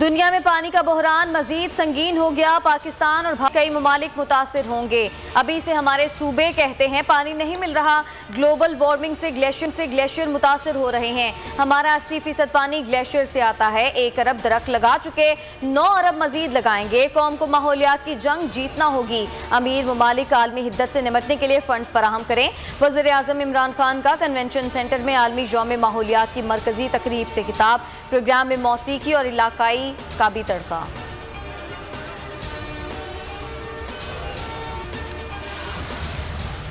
दुनिया में पानी का बहरान मजीद संगीन हो गया। पाकिस्तान और कई ममालिक मुतासिर होंगे। अभी से हमारे सूबे कहते हैं पानी नहीं मिल रहा। ग्लोबल वार्मिंग से ग्लेशियर मुतासिर हो रहे हैं। हमारा 80% पानी ग्लेशियर से आता है। 1 अरब दरख्त लगा चुके, 9 अरब मजीद लगाएंगे। कौम को माहौलियात की जंग जीतना होगी। अमीर ममालिक आलमी हिद्दत से निमटने के लिए फंड्स फराहम करें। वज़ीर आज़म इमरान खान का कन्वेंशन सेंटर में आलमी यौम माहौलियात की मरकजी तकरीब से खिताब। प्रोग्राम में मौसीकी और इलाकाई का भी तड़का।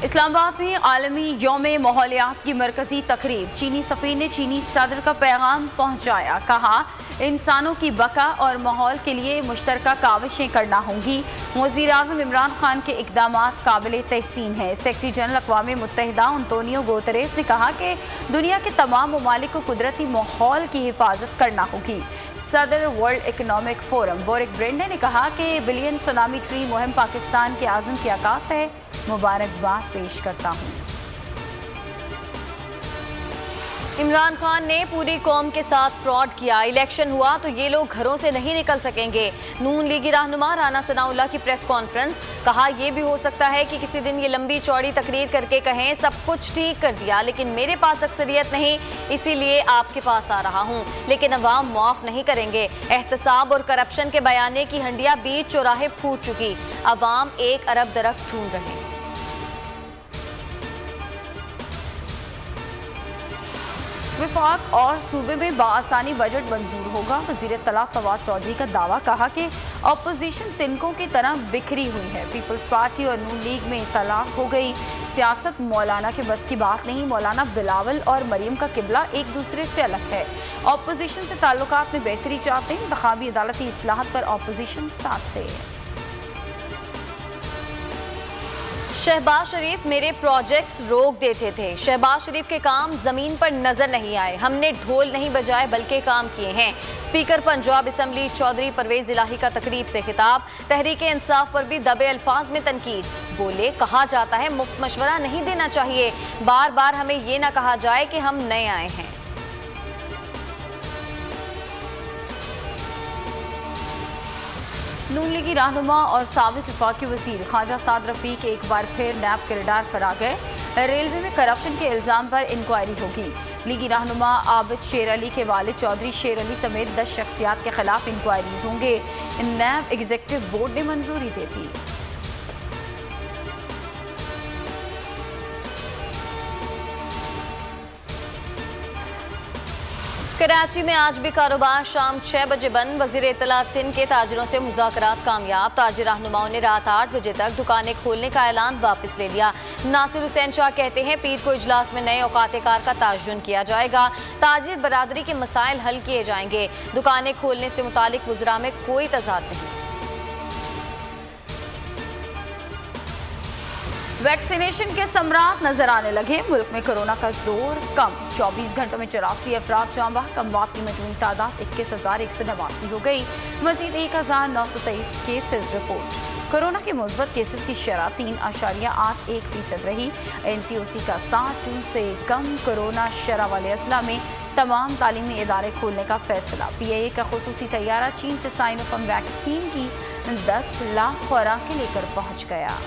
इस्लामाबाद में आलमी यौम माहौलियात की मरकजी तकरीब। चीनी सफ़ीर ने चीनी सदर का पैगाम पहुंचाया। कहा इंसानों की बका और माहौल के लिए मुश्तरका काविशें करना होंगी। वज़ीर आज़म इमरान खान के इक़दामात काबिल तहसीन हैं। सेक्रेटरी जनरल अक़वाम मुत्तहिदा अंतोनियो गुतेरेस ने कहा कि दुनिया के तमाम ममालिक को कुदरती माहौल की हिफाजत करना होगी। सदर वर्ल्ड इकनॉमिक फोरम बोरिक ब्रेंडे ने कहा कि बिलियन सुनामी ट्री मुहिम पाकिस्तान के आज़म की आकाश है। मुबारकबाद पेश करता हूँ। इमरान खान ने पूरी कौम के साथ फ्रॉड किया। इलेक्शन हुआ तो ये लोग घरों से नहीं निकल सकेंगे। नून लीगी रहनुमा राना सनाउल्लाह की प्रेस कॉन्फ्रेंस। कहा यह भी हो सकता है कि किसी दिन ये लंबी चौड़ी तकरीर करके कहें सब कुछ ठीक कर दिया, लेकिन मेरे पास अक्सरियत नहीं, इसीलिए आपके पास आ रहा हूं। लेकिन अवाम माफ नहीं करेंगे। एहतसाब और करप्शन के बयाने की हंडिया बीच चौराहे फूट चुकी। अवाम 1 अरब दरख्त ढूंढ रहे हैं। विफाक और सूबे में बाआसानी बजट मंजूर होगा। वज़ीर इत्तला फवाद चौधरी का दावा। कहा कि अपोजिशन तिनकों की तरह बिखरी हुई है। पीपल्स पार्टी और नून लीग में इत्तलाफ हो गई। सियासत मौलाना के बस की बात नहीं। मौलाना बिलावल और मरीम का किबला एक दूसरे से अलग है। अपोजिशन से ताल्लुकात में बेहतरी चाहते हैं। इंतखाबी अदालती इस्लाहत पर अपोजिशन साथ दे। शहबाज शरीफ मेरे प्रोजेक्ट्स रोक देते थे। शहबाज शरीफ के काम जमीन पर नजर नहीं आए। हमने ढोल नहीं बजाए बल्कि काम किए हैं। स्पीकर पंजाब असम्बली चौधरी परवेज इलाही का तकरीब से खिताब। तहरीक इंसाफ पर भी दबे अल्फाज में तनकीद। बोले कहा जाता है मुफ्त मशवरा नहीं देना चाहिए। बार बार हमें ये ना कहा जाए कि हम नए आए हैं। नून लीगी रहनुमा और साबिक वफाकी वज़ीर ख्वाजा साद रफ़ीक एक बार फिर नैब के रडार पर आ गए। रेलवे में करप्शन के इल्ज़ाम पर इंक्वायरी होगी। लीगी रहनुमा आबिद शेर अली के वालिद चौधरी शेर अली समेत 10 शख्सियात के खिलाफ इंक्वायरीज होंगे। नैब एग्जीक्यूटिव बोर्ड ने मंजूरी दे दी। कराची में आज भी कारोबार शाम 6 बजे बंद। वज़ीर इत्तलात सिंध के ताजिरों से मुज़ाकरात कामयाब। ताजिर रहनुमाओं ने रात 8 बजे तक दुकानें खोलने का ऐलान वापस ले लिया। नासिर हुसैन शाह कहते हैं पीर को इजलास में नए औकात-ए-कार का तयन किया जाएगा। ताजिर बरादरी के मसाइल हल किए जाएंगे। दुकानें खोलने से मुतालिक वज़रा में कोई तज़ाद नहीं। वैक्सीनेशन के समरात नजर आने लगे। मुल्क में कोरोना का जोर कम। 24 घंटों में 84 अफराद जाँ बहक। अमवात की मजमूई तादाद 21,189 हो गई। मजीद 1,923 केसेज रिपोर्ट। कोरोना के मुस्बत केसेस की शरह 3.81% रही। NCOC का 7 जून से कम कोरोना शरह वाले अजला में तमाम तालीमी इदारे खोलने का फैसला। PIA का खुसूसी तैयारा चीन से साइनोफार्म वैक्सीन की 10 लाख खुराकें लेकर पहुँच गया।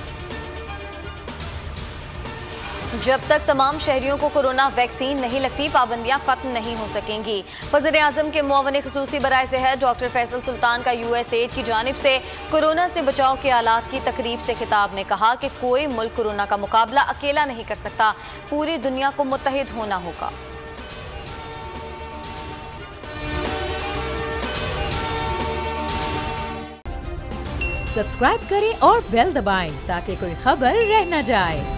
जब तक तमाम शहरियों को कोरोना वैक्सीन नहीं लगती पाबंदियां खत्म नहीं हो सकेंगी। वज़ीर आज़म के मुआवन खुसूसी बराए सेहत डॉक्टर फैसल सुल्तान का USAID की जानिब से कोरोना से बचाव के आलात की तकरीब से खिताब में कहा कि कोई मुल्क कोरोना का मुकाबला अकेला नहीं कर सकता। पूरी दुनिया को मुत्तहिद होना होगा। सब्सक्राइब करें और बेल दबाएं ताकि कोई खबर रह न जाए।